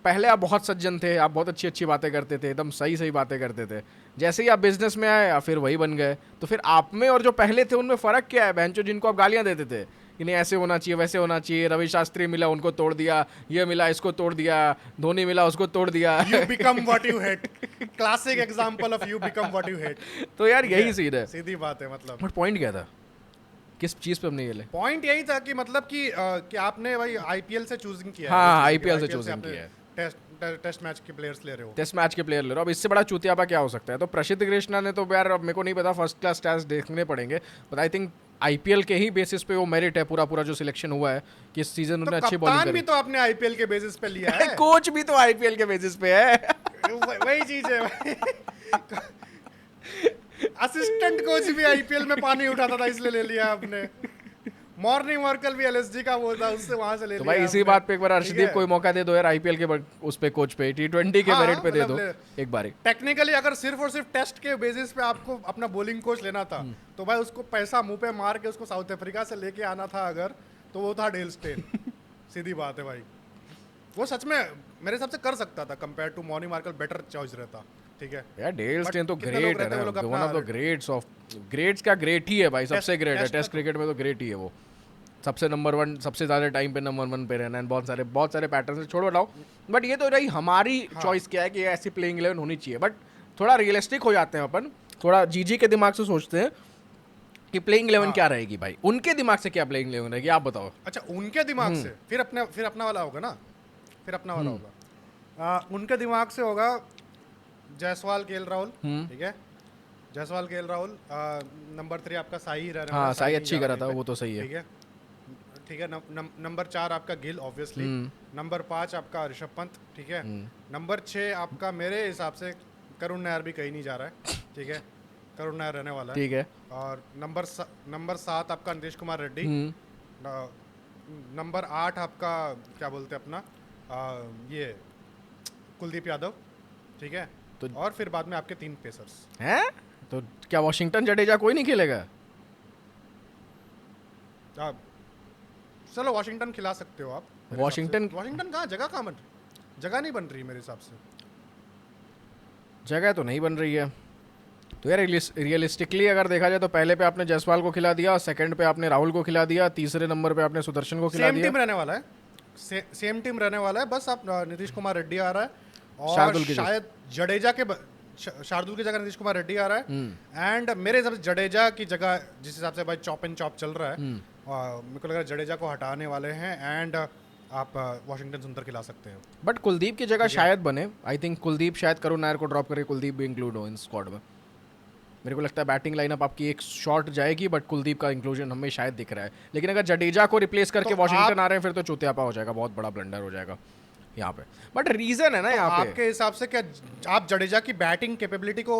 पहले आप बहुत सज्जन थे, आप बहुत अच्छी अच्छी बातें करते थे, एकदम सही सही बातें करते थे। जैसे ही आप बिजनेस में आए फिर वही बन गए। तो फिर आप में और जो पहले थे उनमें फ़र्क क्या है बहनचो, जिनको आप गालियां देते थे कि नहीं ऐसे होना चाहिए वैसे होना चाहिए, रवि शास्त्री मिला उनको तोड़ दिया, ये मिला इसको तोड़ दिया, धोनी मिला उसको तोड़ दिया। You become what you hate. Classic example of you become what you hate. तो यार यही सीन है, सीधी बात है। मतलब बट पॉइंट क्या था, किस चीज़ पे हमने ये ले? पॉइंट यही था कि मतलब कि आपने भाई आईपीएल से चूजिंग किया है। हाँ, आईपीएल से चूजिंग किया है, टेस्ट मैच के प्लेयर्स ले रहे हो, टेस्ट मैच के प्लेयर ले रहे हो। अब इससे बड़ा चूतियापा क्या हो सकता है? तो प्रसिद्ध कृष्णा ने तो यार, अब मेरे को नहीं पता, फर्स्ट क्लास स्टैट्स देखने पड़ेंगे, बट आई थिंक आईपीएल के ही बेसिस पे वो मेरिट है पूरा पूरा जो सिलेक्शन हुआ है कि इस सीजन उन्होंने अच्छी बॉलिंग करी। भी तो आपने आईपीएल के बेसिस पे लिया है। कोच भी तो आईपीएल के बेसिस पे है। वही चीज है भाई। असिस्टेंट कोच भी आईपीएल में पानी उठाता था इसलिए ले लिया आपने। मॉर्निंग वर्कल भी एलएसजी का वो था, उससे वहां से ले लिया। तो भाई इसी बात पे एक बार अर्शदीप कोई मौका दे दो यार, आईपीएल के उस पे कोच पे टी20 के मेरिट पे दे दो एक बार। टेक्निकली अगर सिर्फ और सिर्फ टेस्ट के बेसिस पे आपको अपना बॉलिंग कोच लेना था तो भाई उसको पैसा मुंह पे मार के उसको साउथ अफ्रीका से लेके आना था अगर, तो वो था डेल स्टेन। सीधी बात है भाई, वो सच में मेरे हिसाब से कर सकता था compare to Morne Morkel, better choice रहता, ठीक है यार। डेल स्टेन तो ग्रेट है, one of the greats of greats का ग्रेट ही है भाई, सबसे ग्रेट है टेस्ट क्रिकेट में तो ग्रेट ही है वो, सबसे नंबर 1, सबसे ज़्यादा टाइम पे नंबर 1 पे रहना है, बहुत सारे पैटर्न से छोड़ो हटाओ। बट ये तो रही हमारी चॉइस क्या है कि ऐसी प्लेइंग 11 होनी चाहिए, बट थोड़ा रियलिस्टिक हो जाते हैं अपन, थोड़ा जीजी के दिमाग से सोचते हैं कि प्लेइंग 11 क्या रहेगी भाई, उनके दिमाग से क्या प्लेइंग 11 रहेगी आप बताओ। अच्छा उनके दिमाग से फिर अपना वाला होगा ना, फिर अपना वाला होगा। उनके दिमाग से होगा जायसवाल, केएल राहुल, ठीक है, जायसवाल, केएल राहुल। नंबर 3 आपका साई रह रहा है, साई अच्छी कर रहा था वो तो सही है, ठीक है। नंबर 4 आपका गिल ऑब्वियसली, नंबर 5 आपका ऋषभ पंत, ठीक है। नंबर 6 आपका मेरे हिसाब से करुण नायर भी कहीं नहीं जा रहा है, ठीक है, करुण नायर रहने वाला है, ठीक है। और नंबर 7 आपका नीतीश कुमार रेड्डी, नंबर 8 आपका क्या बोलते हैं अपना ये कुलदीप यादव, ठीक है। तो और फिर बाद में आपके 3 पेसर्स हैं। तो क्या वाशिंगटन जडेजा कोई नहीं खेलेगा? चलो वाशिंगटन खिला सकते हो आप। वाशिंगटन कहाँ जगह नहीं बन रही मेरे हिसाब से, जगह तो नहीं बन रही है। तो यार रियलिस्टिकली अगर देखा जाए तो पहले पे आपने जायसवाल को खिला दिया, सेकंड पे आपने राहुल को खिला दिया, तीसरे नंबर पे आपने सुदर्शन को खिला दिया। सेम टीम रहने वाला है, बस आप नीतीश कुमार रेड्डी आ रहा है और शायद जडेजा के शार्दुल की जगह नीतीश कुमार रेड्डी आ रहा है। एंड मेरे हिसाब से जडेजा की जगह जिस हिसाब से भाई चॉप एंड चॉप चल रहा है, मेरे को लग रहा है जडेजा को हटाने वाले हैं एंड आप वाशिंगटन सुंदर खिला सकते हैं। बट कुलदीप की जगह शायद बने, आई थिंक कुलदीप शायद करुण नायर को ड्रॉप करके कुलदीप भी इंक्लूड हो इन स्क्वाड में। मेरे को लगता है बैटिंग लाइनअप आपकी एक शॉर्ट जाएगी, बट कुलदीप का इंक्लूजन हमें शायद दिख रहा है। लेकिन अगर जडेजा को रिप्लेस करके वाशिंगटन आ रहे हैं फिर तो चौथ्यापा हो जाएगा, बहुत बड़ा ब्लंडर हो जाएगा यहाँ पे। बट रीजन है ना यहाँ पे, आपके हिसाब से क्या आप जडेजा की बैटिंग कैपेबिलिटी को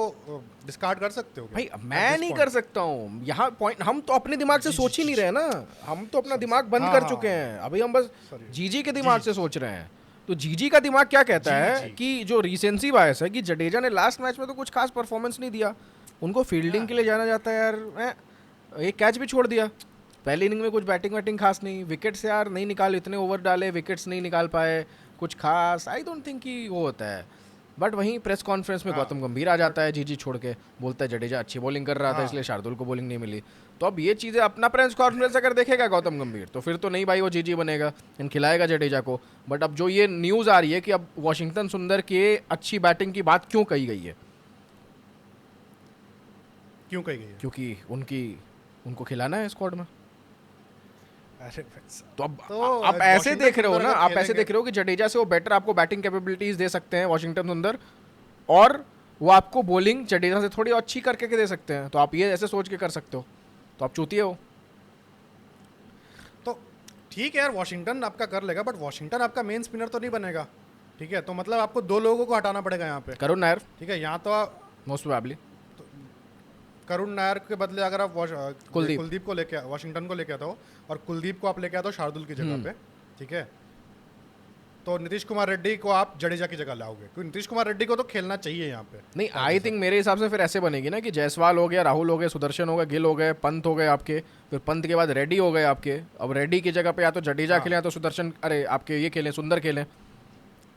डिस्कार्ड कर सकते हो? भाई मैं नहीं कर सकता हूँ यहाँ पॉइंट, हम तो अपने दिमाग से सोच ही नहीं रहे ना, हम तो अपना दिमाग बंद कर चुके हैं, अभी हम बस जीजी के दिमाग से सोच रहे हैं। तो जीजी का दिमाग क्या कहता है कि जो रिसेंसी बायस है कि जडेजा ने लास्ट मैच में तो कुछ खास परफॉर्मेंस नहीं दिया, उनको फील्डिंग के लिए जाना जाता है यार, एक कैच भी छोड़ दिया पहली इनिंग में, कुछ बैटिंग खास नहीं, विकेट्स यार नहीं निकाले, इतने ओवर डाले विकेट्स नहीं निकाल पाए कुछ खास, आई डोंट थिंक कि वो होता है। बट वहीं प्रेस कॉन्फ्रेंस में गौतम गंभीर आ जाता है जीजी छोड़ के, बोलता है जडेजा अच्छी बॉलिंग कर रहा था इसलिए शार्दुल को बॉलिंग नहीं मिली। तो अब ये चीज़ें अपना प्रेस कॉन्फ्रेंस अगर देखेगा गौतम गंभीर तो फिर तो नहीं भाई वो जीजी बनेगा, इन खिलाएगा जडेजा को। बट अब जो ये न्यूज़ आ रही है कि अब वाशिंगटन सुंदर के अच्छी बैटिंग की बात क्यों कही गई है, क्योंकि उनको खिलाना है स्क्वाड में। तो अब ऐसे देख रहे हो ना, आप ऐसे देख रहे हो कि जडेजा से वो बेटर आपको बैटिंग कैपेबिलिटीज दे सकते हैं वाशिंगटन सुंदर, और वो आपको बॉलिंग जडेजा से थोड़ी अच्छी करके दे सकते हैं। तो आप ये ऐसे सोच के कर सकते हो, तो आप चूतिए हो। तो ठीक है यार, वाशिंगटन आपका कर लेगा, बट वाशिंगटन आपका मेन स्पिनर तो नहीं बनेगा, ठीक है। तो मतलब आपको 2 लोगों को हटाना पड़ेगा यहाँ पे, करुण नायर, ठीक है, यहाँ तो मोस्ट प्रोबेबली करुण नायर के बदले अगर आप कुलदीप। कुलदीप को लेके वाशिंगटन को लेके आता हो और कुलदीप को आप लेके आता हो शार्दुल की जगह पे, ठीक है, तो नीतीश कुमार रेड्डी को आप जडेजा की जगह लाओगे, क्योंकि नीतीश कुमार रेड्डी को तो खेलना चाहिए यहाँ पे। नहीं, आई थिंक मेरे हिसाब से फिर ऐसे बनेगी ना कि जायसवाल हो गया, राहुल हो गए, सुदर्शन हो गए, गिल हो गए, पंत हो गए आपके, फिर पंत के बाद रेड्डी हो गए आपके। अब रेड्डी की जगह पे या तो जडेजा खेलें या तो सुदर्शन, अरे आपके ये खेलें, सुंदर खेलें,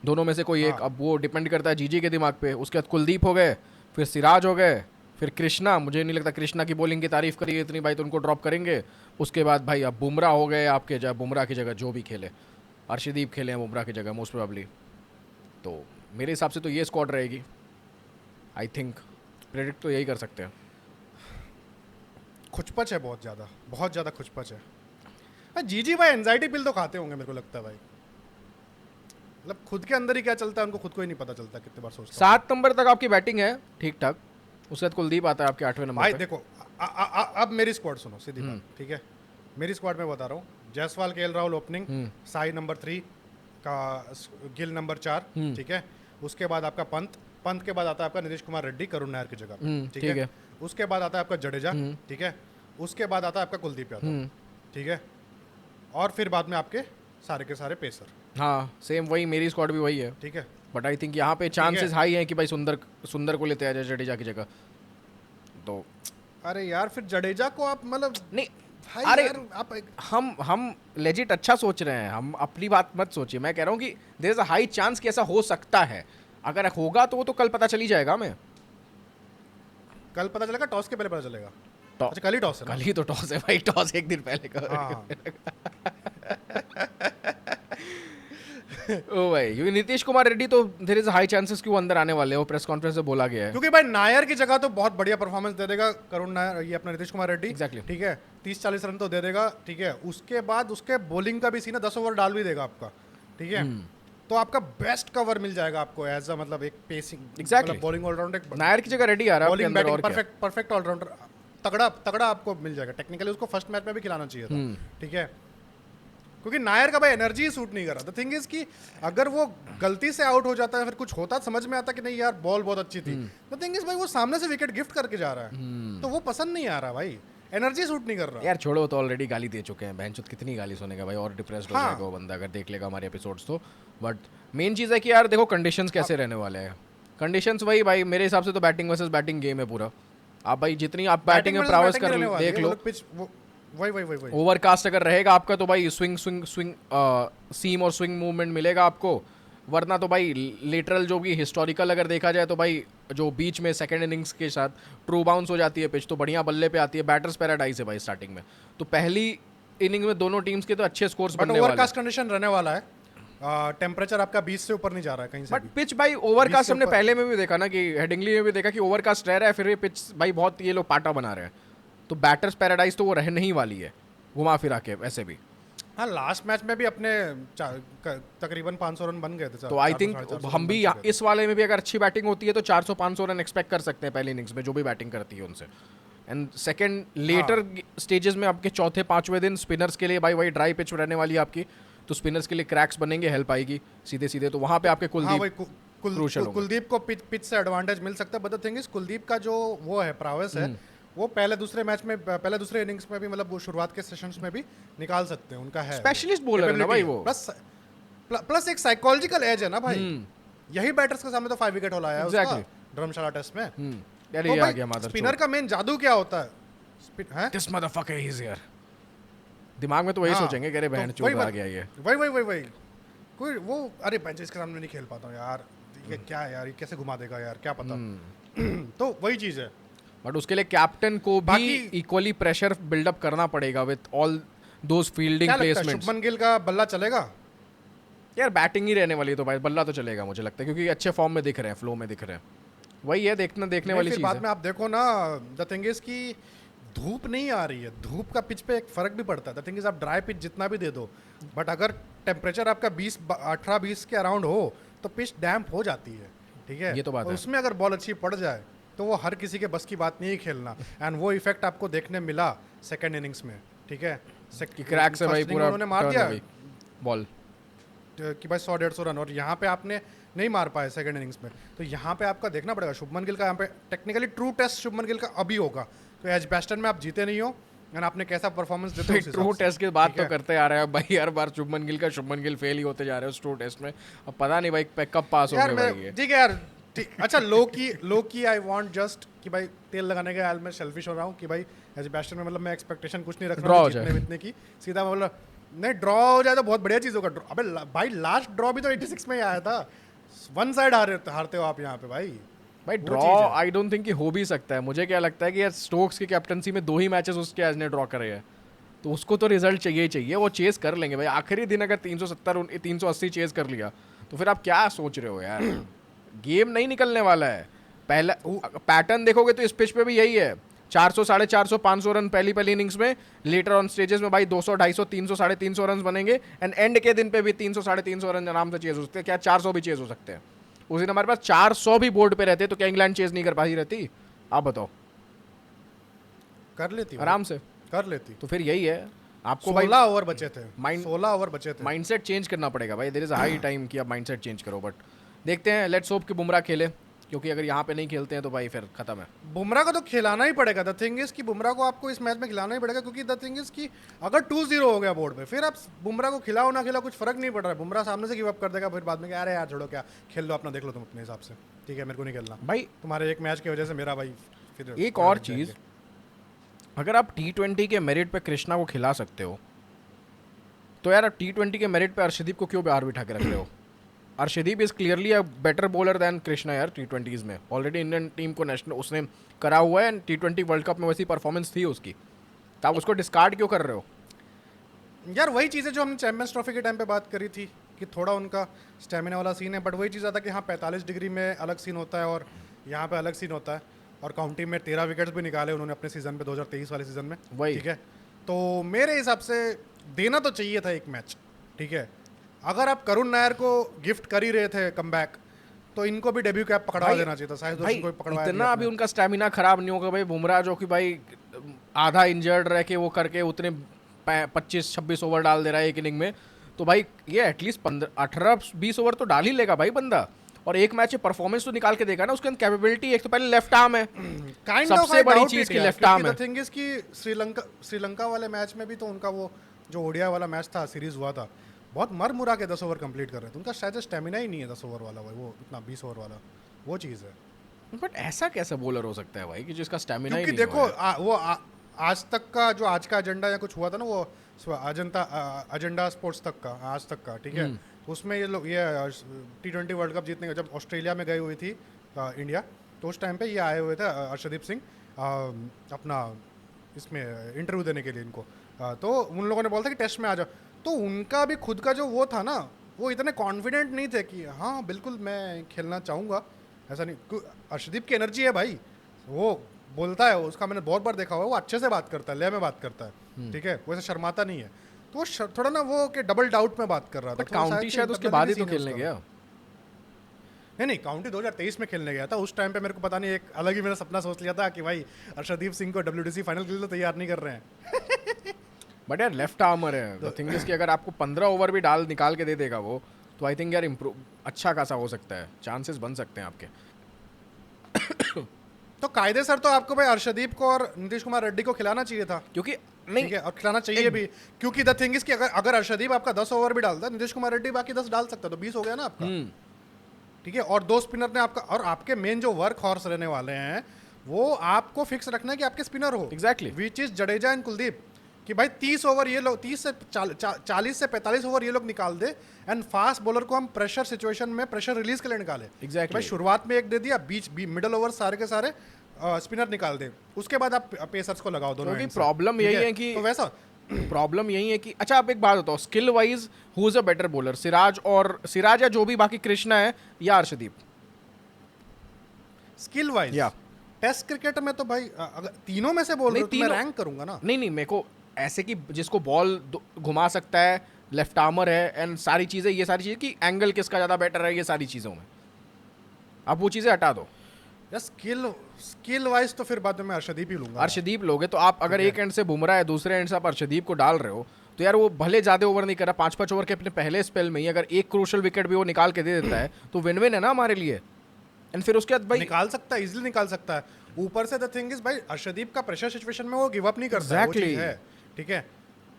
दोनों में से कोई एक। अब वो डिपेंड करता है जीजी के दिमाग पे। उसके बाद कुलदीप हो गए, फिर सिराज हो गए, फिर कृष्णा। मुझे नहीं लगता कृष्णा की बॉलिंग की तारीफ करिए इतनी भाई, तो उनको ड्रॉप करेंगे। उसके बाद भाई अब बुमराह हो गए आपके, जब बुमराह की जगह जो भी खेले, अर्शदीप खेले हैं बुमराह की जगह मोस्ट प्रोबेबली। तो मेरे हिसाब से तो ये स्क्वाड रहेगी, आई थिंक। प्रेडिक्ट तो यही कर सकते हैं। खुचपच है बहुत ज़्यादा खुचपच है। जीजी भाई एंजाइटी पिल तो खाते होंगे मेरे को लगता है भाई, मतलब खुद के अंदर ही क्या चलता है उनको खुद को ही नहीं पता चलता, कितने बार सोचता 7 नंबर तक आपकी बैटिंग है ठीक ठाक। उसके बाद कुलदीप आता है आपके 8वें नंबर भाई पे। देखो अब मेरी स्क्वाड सुनो, सीधी बात, ठीक है। मेरी स्क्वाड में बता रहा हूँ, Jaiswal, KL Rahul opening, Sai number 3 का, गिल नंबर 4, ठीक है। उसके बाद आपका पंत के बाद आता है आपका नीतीश कुमार रेड्डी करुण नायर की जगह पे, ठीक है। उसके बाद आता है आपका जडेजा, ठीक है। उसके बाद आता है आपका कुलदीप यादव, ठीक है। और फिर बाद में आपके सारे के सारे पेसर। हाँ सेम वही, मेरी स्क्वाड भी वही है, ठीक है। बट आई थिंक यहाँ पे चांसेस हाई हैं कि भाई सुंदर को लेते आ जाए जडेजा की जगह। तो अरे यार फिर जडेजा को आप मतलब नहीं, भाई अरे यार आप हम लेजिट अच्छा सोच रहे हैं, हम अपनी बात मत सोचिए। मैं कह रहा हूँ कि there is a high chance कि ऐसा हो सकता है। अगर होगा तो वो तो कल पता चली जाएगा हमें। कल पता चलेगा, टॉस के पहले पता चलेगा। टॉस- अच्छा कल ही टॉस है ना? कल ही तो टॉस है भाई, टॉस एक दिन पहले का। हाँ ओ भाई, क्योंकि नीतीश कुमार रेड्डी तो देयर इज हाई चांसेस कि वो अंदर आने वाले हैं, वो प्रेस कॉन्फ्रेंस में बोला गया है। क्योंकि भाई नायर की जगह तो बहुत बढ़िया परफॉर्मेंस दे देगा करुण नायर, ये अपना नीतीश कुमार रेड्डी, Exactly. ठीक है। 30-40 रन तो दे देगा, ठीक है। उसके बाद उसके बॉलिंग का भी सीन है, 10 ओवर डाल भी देगा आपका, ठीक है। तो आपका बेस्ट कवर मिल जाएगा आपको एज अ मतलब एक pacing, Exactly. Bowling allrounder, Nair की जगह रेड्डी आ रहा है आपके बॉलिंग अंदर, और बैटिंग क्या? परफेक्ट ऑलराउंडर, तगड़ा आपको मिल जाएगा। टेक्निकली उसको फर्स्ट मैच में भी खिलाना चाहिए था, ठीक है। क्योंकि नायर का भाई एनर्जी ही सूट नहीं कर रहा। द थिंग इज कि अगर वो गलती से आउट हो जाता है, फिर कुछ होता समझ में आता कि नहीं यार बॉल बहुत अच्छी थी। द थिंग इज भाई वो सामने से विकेट गिफ्ट करके जा रहा है, तो वो पसंद नहीं आ रहा भाई, एनर्जी सूट नहीं कर रहा। यार छोड़ो, तो ऑलरेडी गाली दे चुके हैं, बहनचोद कितनी गाली सुनेगा भाई, और डिप्रेस्ड हो जाएगा वो बंदा अगर देख लेगा हमारे एपिसोड्स तो। बट मेन चीज़ है कि यार देखो कंडीशंस कैसे रहने वाले हैं। कंडीशंस वही भाई, मेरे हिसाब से तो बैटिंग वर्सेस बैटिंग गेम है पूरा। आप भाई जितनी आप बैटिंग में प्रॉवस कर देख लो, वही ओवरकास्ट अगर रहेगा आपका तो भाई स्विंग सीम और स्विंग मूवमेंट मिलेगा आपको। वरना तो भाई लिटरल जो भी हिस्टोरिकल अगर देखा जाए तो भाई जो बीच में सेकंड इनिंग्स के साथ ट्रू बाउंस हो जाती है पिच, तो बढ़िया बल्ले पे आती है, बैटर्स पैराडाइज है भाई स्टार्टिंग में। तो पहली इनिंग में दोनों टीम्स के तो अच्छे स्कोर्स बनने वाले हैं। ओवरकास्ट कंडीशन रहने वाला है, टेम्परेचर आपका 20 से ऊपर नहीं जा रहा है कहीं से बट भी। पिच भाई ओवरकास्ट हमने पहले में भी देखा ना, कि हेडिंगली में भी देखा कि ओवरकास्ट रह रहा है, फिर भी पिच भाई बहुत ये लोग पाटा बना रहे हैं। तो बैटर्स पैराडाइज तो वो रहने ही वाली है घुमा फिरा के वैसे भी। हाँ लास्ट मैच में भी अपने तकरीबन 500 रन बन गए थे। तो आई थिंक हम भी इस वाले में भी अगर अच्छी बैटिंग होती है तो 400-500 रन एक्सपेक्ट कर सकते हैं पहले इनिंग्स में जो भी बैटिंग करती है उनसे। एंड सेकंड लेटर स्टेजेस में आपके चौथे पांचवें दिन स्पिनर्स के लिए भाई वही ड्राई पिच रहने वाली है आपकी, तो स्पिनर्स के लिए क्रैक्स बनेंगे, हेल्प आएगी सीधे सीधे। तो वहाँ पे आपके कुलदीप को पिच से एडवांटेज मिल सकता है। But the thing is Kuldeep का जो वो है प्रावस है, वो पहले दूसरे मैच में, पहले दूसरे इनिंग्स में भी, मतलब वो शुरुआत के सेशंस में भी निकाल सकते हैं, उनका है स्पेशलिस्ट बॉलर है ना भाई वो। प्लस एक साइकोलॉजिकल एज है ना भाई, यही बैटर्स के सामने तो 5 विकेट होला है उसका धर्मशाला टेस्ट में। यार ये आ गया मादर स्पिनर का मेन जादू क्या होता है? दिस मदरफकर इज हियर, दिमाग में तो वही सोचेंगे कि अरे बहन चोद आ गया ये। वही कोई वो, अरे बेंच इसके सामने नहीं खेल पाता हूँ यार, ये क्या है यार, ये कैसे घुमा देगा यार, क्या पता। तो वही चीज़ है। बट उसके लिए कैप्टन को भी इक्वली प्रेशर बिल्डअप करना पड़ेगा with all those fielding placements. Shubman Gill का बल्ला चलेगा यार? बैटिंग ही रहने वाली है तो भाई बल्ला तो चलेगा मुझे लगता है, क्योंकि अच्छे फॉर्म में दिख रहे हैं, फ्लो में दिख रहे हैं। वही है देखने वाली चीज़ है। बाद में आप देखो ना, द थिंग इज की धूप नहीं आ रही है, धूप का पिच पे एक फर्क भी पड़ता है। द थिंग इज आप ड्राई पिच जितना भी दे दो, बट अगर टेम्परेचर आपका 18-20 के अराउंड हो तो पिच डैम्प हो जाती है, ठीक है। ये तो बात है। उसमें अगर बॉल अच्छी पड़ जाए तो वो हर किसी के बस की बात नहीं खेलना। एंड वो इफेक्ट आपको देखने मिला सेकंड इनिंग्स में, ठीक है। कि क्रैक से भाई पूरा उन्होंने मार दिया बॉल कि भाई 100-150 रन, और यहाँ पे आपने नहीं मार पाए सेकंड इनिंग्स में। तो यहाँ पे आपका देखना पड़ेगा शुभमन गिल का, यहाँ पे technically true test Shubman Gill का अभी होगा। तो एज बेस्टन में आप जीते नहीं हो एंड आपने कैसा परफॉर्मेंस देते हो उस ट्रू हिसाब से। टेस्ट की बात ठीक तो है? करते आ रहे हैं भाई, हर बार शुभमन गिल फेल ही होते जा रहे हैं उस ट्रू टेस्ट में। अब पता नहीं भाई कब पास यार होंगे मैं भाई ये। ठीक है यार, ठीक अच्छा, लो की आई वांट जस्ट कि भाई तेल लगाने के हाल में सेल्फिश हो रहा हूँ कि भाई एज बेस्टन में मतलब मैं एक्सपेक्टेशन कुछ नहीं रख Draw रहा हो हूँ जाए। जीतने वितने की, सीधा मतलब नहीं ड्रॉ हो जाए तो बहुत बढ़िया चीज़ होगा। अबे भाई लास्ट ड्रॉ भी तो 86 में ही आया था, वन साइड हारते हो आप यहाँ पे भाई। भाई वो ड्रॉ चीज़ है। आई डोंट थिंक कि हो भी सकता है। मुझे क्या लगता है कि यार स्टोक्स की कैप्टनसी में 2 ही मैचेस उसके आज ने ड्रॉ करे हैं, तो उसको तो रिजल्ट चाहिए ही चाहिए। वो चेस कर लेंगे भाई, आखिरी दिन अगर 370 380 चेस कर लिया तो फिर आप क्या सोच रहे हो यार। गेम नहीं निकलने वाला है। पहला पैटर्न देखोगे तो इस पिच पे भी यही है, 400 450 500 रन पहली इनिंग्स में, लेटर ऑन स्टेजेस में भाई 200 250 300 350 रन बनेंगे, एंड एंड के दिन पे भी 300 350 रन आराम से चेज हो सकते हैं। क्या 400 भी चेज हो सकते हैं? उस दिन हमारे पास 400 भी बोर्ड पे रहते तो क्या इंग्लैंड चेज नहीं कर पाती रहती? आप बताओ। कर लेती भाई, आराम से। कर लेती। तो फिर यही है आपको भाई 16 ओवर बचे थे, Mind- 16 ओवर बचे थे। माइंडसेट चेंज करना पड़ेगा भाई। There is a high time कि आप माइंडसेट चेंज करो, बट देखते हैं। लेट्स होप कि बुमराह खेले, क्योंकि अगर यहाँ पे नहीं खेलते हैं तो भाई फिर खत्म है। बुमराह को तो खिलाना ही पड़ेगा। द थिंग इज कि बुमराह को आपको इस मैच में खिलाना ही पड़ेगा, क्योंकि द थिंग इज कि अगर 2-0 हो गया बोर्ड पे, फिर आप बुमराह को खिलाओ ना खिलाओ कुछ फर्क नहीं पड़ रहा है। बुमराह सामने से गिव अप कर देगा फिर बाद में कि अरे यार छोड़ो, क्या खेल लो अपना, देख लो तुम अपने हिसाब से, ठीक है मेरे को नहीं खेलना। भाई तुम्हारे एक मैच की वजह से मेरा भाई फिर एक और चीज़, अगर आप T20 के मेरिट पे कृष्णा को खिला सकते हो तो यार आप T20 के मेरिट पे अर्शदीप को क्यों बाहर बिठा के रख रहे हो? Arshdeep is clearly a better bowler then Krishna यार T20s में। ऑलरेडी इंडियन टीम को नेशनल उसने करा हुआ है, एंड T20 वर्ल्ड कप में वैसी परफॉर्मेंस थी उसकी, तो आप उसको डिस्कार्ड क्यों कर रहे हो? यार वही चीज़ है जो हमने चैंपियंस ट्रॉफी के टाइम पे बात करी थी कि थोड़ा उनका स्टेमिना वाला सीन है, बट वही चीज़ आता है कि हाँ 45 डिग्री में अलग सीन होता है और यहाँ पे अलग सीन होता है। और काउंटी में 13 विकेट्स भी निकाले उन्होंने अपने सीजन पे, 2023 वाले सीजन में। वही। ठीक है, तो मेरे हिसाब से देना तो चाहिए था एक मैच। ठीक है, अगर आप करुण नायर को गिफ्ट कर ही रहे थे कमबैक, तो इनको भी डेब्यू कैप पकड़वा भाई- देना चाहिए था। शायद भाई को पकड़वाया इतना दिया अभी आपने। उनका स्टेमिना खराब नहीं होगा भाई। बुमराह जो कि भाई आधा इंजर्ड रह के वो करके उतने 25-26 ओवर डाल दे रहा है एक इनिंग में, तो भाई ये एटलीस्ट 18-20 ओवर तो डाल ही लेगा भाई बंदा। और एक मैच में परफॉर्मेंस तो निकाल के देगा ना। उसके अंदर कैपेबिलिटी, एक तो पहले लेफ्ट आर्म है, काइंड सबसे बड़ी चीज की लेफ्ट आर्म है। थिंग इज कि श्रीलंका वाले मैच में भी तो उनका वो जो ओडिया वाला मैच था, सीरीज हुआ था, बहुत मर मुरा के 10 ओवर कंप्लीट कर रहे थे। उनका शायद स्टेमिना ही नहीं है 10 ओवर वाला भाई, वो इतना 20 ओवर वाला, वो चीज़ है। बट ऐसा कैसा बॉलर हो सकता है भाई कि जिसका स्टेमिना ही क्योंकि नहीं देखो हो यार? आज तक का जो आज का एजेंडा या कुछ हुआ था ना, वो एजेंडा स्पोर्ट्स तक का, आज तक का, ठीक है, तो उसमें ये लोग ये T20 वर्ल्ड कप जीतने का जब ऑस्ट्रेलिया में गई हुई थी इंडिया, तो उस टाइम पे ये आए हुए थे अर्शदीप सिंह अपना इसमें इंटरव्यू देने के लिए इनको। तो उन लोगों ने बोला था कि टेस्ट में आ जाओ, तो उनका भी खुद का जो वो था ना, वो इतने कॉन्फिडेंट नहीं थे कि हाँ बिल्कुल मैं खेलना चाहूँगा। ऐसा नहीं, अर्शदीप की एनर्जी है भाई, वो बोलता है, उसका मैंने बहुत बार देखा हुआ है, वो अच्छे से बात करता है, लय में बात करता है, ठीक है, वो ऐसे शर्माता नहीं है। तो वो थोड़ा ना वो कि डबल डाउट में बात कर रहा था। बट काउंटी शायद उसके बाद ही तो खेलने गया। नहीं काउंटी 2023 में खेलने गया था। उस टाइम पे मेरे को पता नहीं, एक अलग ही मैंने सपना सोच लिया था कि भाई अर्शदीप सिंह को WDC फाइनल के लिए तो तैयार नहीं कर रहे हैं। बट यार लेफ्ट आर्मर है। द थिंग इज कि अगर आपको 15 ओवर भी निकाल के दे देगा वो, तो आई थिंक यार इम्प्रूव अच्छा खासा हो सकता है, चांसेस बन सकते हैं आपके। तो कायदे सर तो आपको भाई अर्शदीप को और नीतीश कुमार रेड्डी को खिलाना चाहिए था, क्योंकि ठीक नहीं, है, और खिलाना चाहिए भी, क्योंकि द थिंग इज कि अगर अर्शदीप आपका 10 ओवर भी डालता, नीतीश कुमार रेड्डी बाकी 10 डाल सकता, तो 20 हो गया ना आपका। ठीक है, और 2 स्पिनर ने आपका, और आपके मेन जो वर्क हॉर्स रहने वाले हैं वो आपको फिक्स रखना है कि आपके स्पिनर हो। Exactly. Which is Jadeja and Kuldeep, कि भाई 30 ओवर ये लोग, 30 से 40 से 45 ओवर ये लोग निकाल दे, एंड फास्ट बॉलर को हम प्रेशर सिचुएशन में प्रेशर रिलीज के लिए निकाले। Exactly. भाई शुरुआत में एक दे दिया, बीच मिडल ओवर सारे के सारे स्पिनर निकाल दे, उसके बाद आप पेसर्स को लगाओ दोनों क्योंकि end से, problem ठीक यही है कि तो वैसा प्रॉब्लम यही है कि अच्छा आप एक बात बताओ, skill wise who is a better bowler, Siraj या जो भी बाकी कृष्णा है या अर्शदीप? स्किल वाइज या टेस्ट क्रिकेट में तो भाई अगर तीनों में से बोल रहे हो तो मैं रैंक करूंगा ना। नहीं मेरे को ऐसे कि जिसको बॉल घुमा सकता है, लेफ्ट आर्मर है, एंड सारी चीज़ें, ये सारी चीज़ें कि एंगल किसका ज़्यादा बेटर है, ये सारी चीज़ों में आप वो चीज़ें हटा दो। यार स्किल वाइज तो फिर बाद में मैं अर्शदीप ही लूंगा। अर्शदीप लोगे तो आप अगर एक एंड से बुमराह है, दूसरे एंड से आप अर्शदीप को डाल रहे हो, तो यार वो भले ज़्यादा ओवर नहीं करा, 5-5 ओवर के अपने पहले स्पेल में ही अगर एक क्रूशल विकेट भी वो निकाल के दे देता है तो विन विन है ना हमारे लिए। एंड फिर उसके बाद भाई निकाल सकता है, इजीली निकाल सकता है। ऊपर से द थिंग इज भाई अर्शदीप का प्रेशर सिचुएशन में वो गिव अप नहीं करता है, वो Exactly. चीज़ है, ठीक है।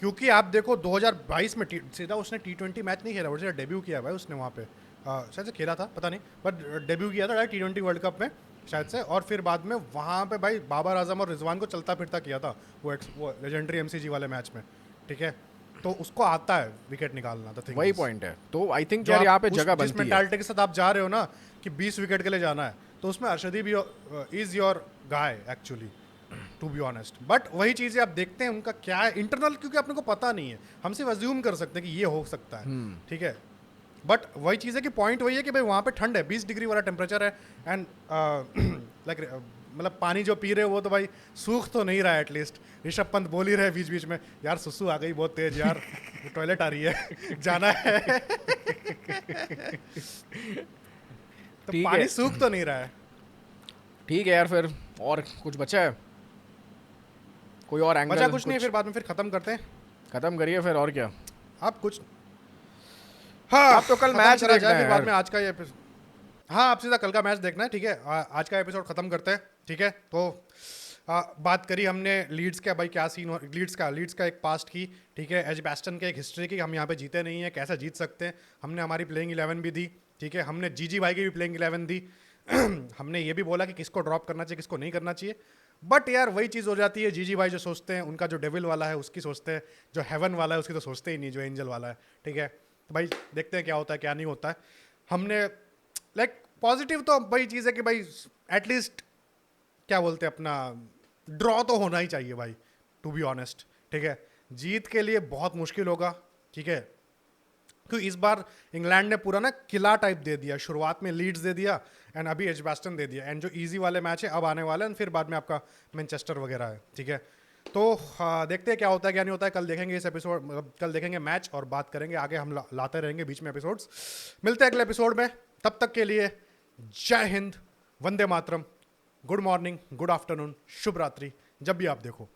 क्योंकि आप देखो 2022 में सीधा उसने T20 मैच नहीं खेला, वो सीधा डेब्यू किया भाई उसने वहाँ पे, शायद से खेला था पता नहीं, बट डेब्यू किया था डायरेक्ट T20 वर्ल्ड कप में शायद से, और फिर बाद में वहाँ पे भाई बाबर आजम और रिजवान को चलता फिरता किया था वो लेजेंडरी एमसीजी वाले मैच में, ठीक है। तो उसको आता है विकेट निकालना, द थिंग वही पॉइंट है। तो आई थिंक यार यहाँ पे जगह जिस बनती है। मेंटालिटी के साथ आप जा रहे हो ना कि 20 विकेट के लिए जाना है, तो उसमें Arshdeep is your guy actually, to be honest. But वही चीज़ें आप देखते हैं उनका क्या है इंटरनल, क्योंकि अपने को पता नहीं है, हम सिर्फ अज्यूम कर सकते हैं कि ये हो सकता है, ठीक है। बट वही चीज़ है कि पॉइंट वही है कि भाई वहाँ पे ठंड है, 20 डिग्री वाला टेम्परेचर है, एंड लाइक मतलब पानी जो पी रहे हो वो तो भाई सूख तो नहीं रहा है एटलीस्ट। ऋषभ पंत बोल ही रहे बीच बीच में, यार सुसु आ गई बहुत तेज यार, टॉयलेट आ रही है जाना है तो ठीक पानी है। सूख तो नहीं रहा है। ठीक है यार, फिर और कुछ बचा है? कोई और एंगल? बचा कुछ नहीं है, फिर बाद में फिर खत्म करते हैं। खत्म करिए फिर, और क्या। आप कुछ, हाँ आप तो कल खत्म मैच करा देखना जाए, है फिर बाद यार। में आज का ये एपिसोड, हाँ आप सीधा कल का मैच देखना है, ठीक है। आज का एपिसोड खत्म करते हैं, ठीक है। तो बात करी हमने लीड्स का, भाई क्या सीन हो लीड्स का एक पास्ट की, ठीक है, एजबैस्टन के एक हिस्ट्री की, हम यहाँ पे जीते नहीं है, कैसे जीत सकते हैं। हमने हमारी प्लेइंग 11 भी दी, ठीक है। हमने जीजी भाई की भी प्लेइंग 11 दी हमने ये भी बोला कि किसको ड्रॉप करना चाहिए, किसको नहीं करना चाहिए। बट यार वही चीज़ हो जाती है, जीजी भाई जो सोचते हैं, उनका जो डेविल वाला है उसकी सोचते हैं, जो हेवन वाला है उसकी तो सोचते ही नहीं, जो एंजल वाला है, ठीक है। तो भाई देखते हैं क्या होता है क्या नहीं होता है। हमने लाइक पॉजिटिव तो वही चीज़ है कि भाई एटलीस्ट क्या बोलते हैं अपना, ड्रॉ तो होना ही चाहिए भाई, टू बी ऑनेस्ट, ठीक है। जीत के लिए बहुत मुश्किल होगा, ठीक है, क्योंकि इस बार इंग्लैंड ने पूरा ना किला टाइप दे दिया, शुरुआत में लीड्स दे दिया एंड अभी एजबैस्टन दे दिया, एंड जो इजी वाले मैच है अब आने वाले हैं, फिर बाद में आपका मैनचेस्टर वगैरह है, ठीक है। तो देखते हैं क्या होता है क्या नहीं होता है। कल देखेंगे इस एपिसोड, मतलब कल देखेंगे मैच और बात करेंगे आगे, हम लाते रहेंगे बीच में एपिसोड्स। मिलते हैं अगले एपिसोड में, तब तक के लिए जय Hind, Vande Mataram, good morning, good afternoon, शुभ रात्रि, जब भी आप देखो।